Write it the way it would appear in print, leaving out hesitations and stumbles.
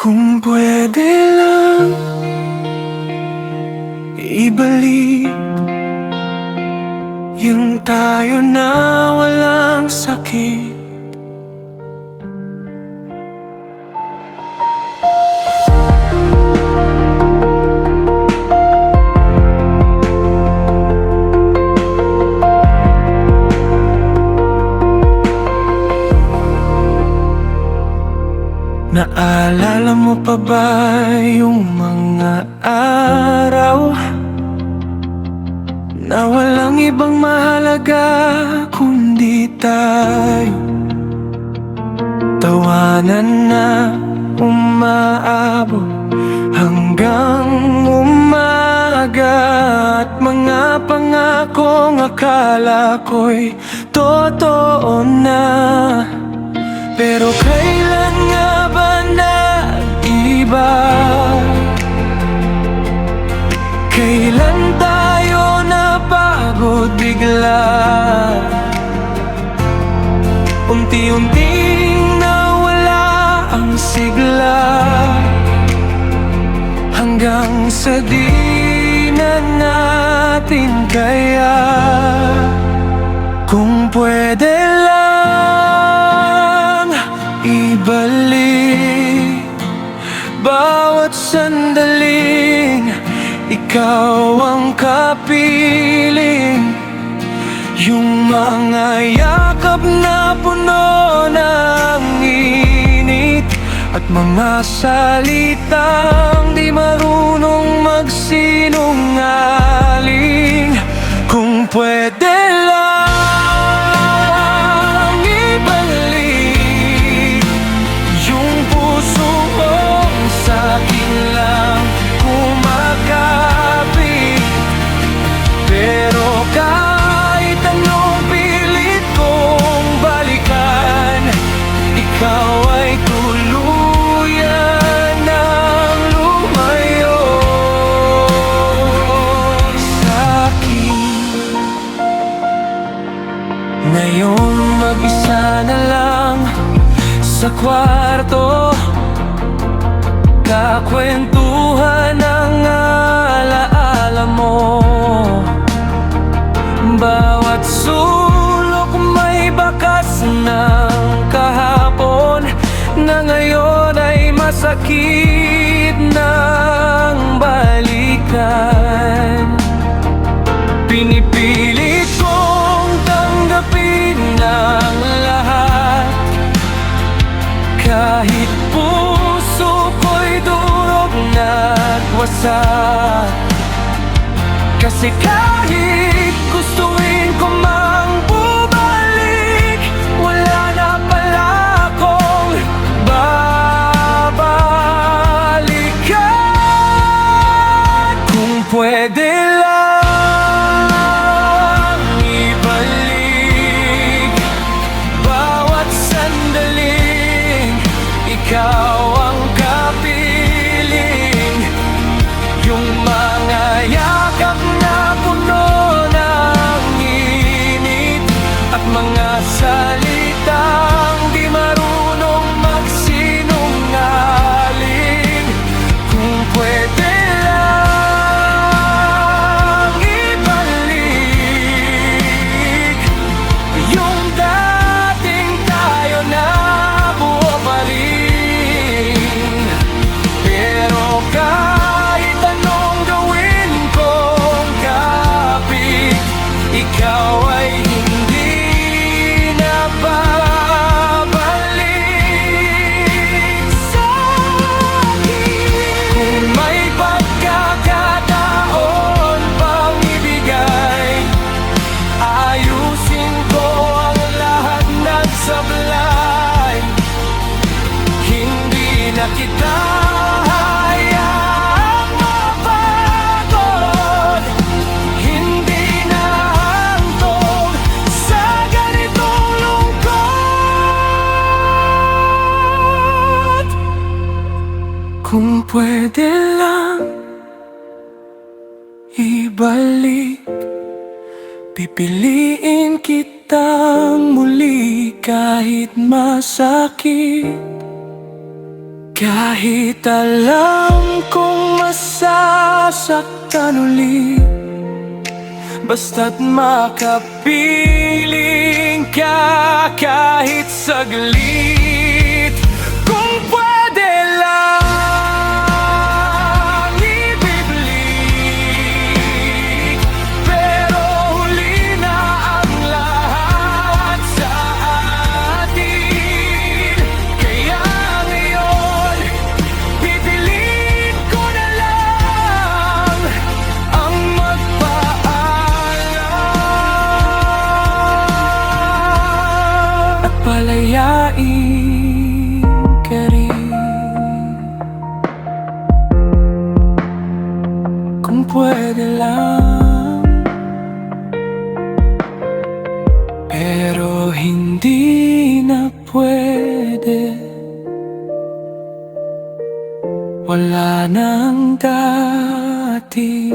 Kung pwede lang ibalik yung tayo na walang sakit. Naalala mo pa ba yung mga araw na walang ibang mahalaga kundi tayo? Tawanan na umaabot hanggang umaga, at mga pangakong akala ko'y totoo na. Pero kailan nga ba nag-iba? Kailan tayo napagod bigla? Unti-unting nawala ang sigla, hanggang sa di na natin kaya. Kung pwede lang ibalik bawat sandaling ikaw ang kapiling, yung mga yakap na puno ng init, at mga salitang di marunong magsinungaling. Kung pwede lang ibalik yung puso mong sa'kin lang kumakapit, pero kahit anong pilit kong balikan, ikaw ay tuluyan ng lumayo sa'kin. Ngayon mag-isa na lang sa kwarto, kakwentuhan ang alaala mo. Bawat sulok may bakas ng kahapon, na ngayon ay masakit ng balikan. Pinipilit kong tanggapin ang lahat, kahit puso ko'y durog na't wasak. Kasi kahit gustuin ko mang bumalik, wala na pala akong babalikan. Kung pwede lang ibalik bawat sandaling ikaw ang kapiling, yung mga yakap na puno ng init, at mga salitang di marunong magsinungaling. Kung pwede lang ibalik yung dating tayo na buo pa rin, pero kahit anong gawin kong kapit, ikaw ay hindi na babalik sa'kin. Kung may pagkakataon pang ibigay, ayusin ko ang lahat ng sablay. Hindi na kita hayaang mapagod, hindi na hantong sa ganitong lungkot. Kung pwede lang ibalik, pipiliin kitang muli kahit masakit. Kahit alam kong masasaktan ulit, basta't makapiling ka kahit saglit. Kung pwede lang ibibalik, pero huli na ang lahat sa atin. Kaya ngayon, pipiliin ko na lang ang magpaalam at palayain ka rin. Kung pwede lang, pero hindi na pwede. Wala nang dati.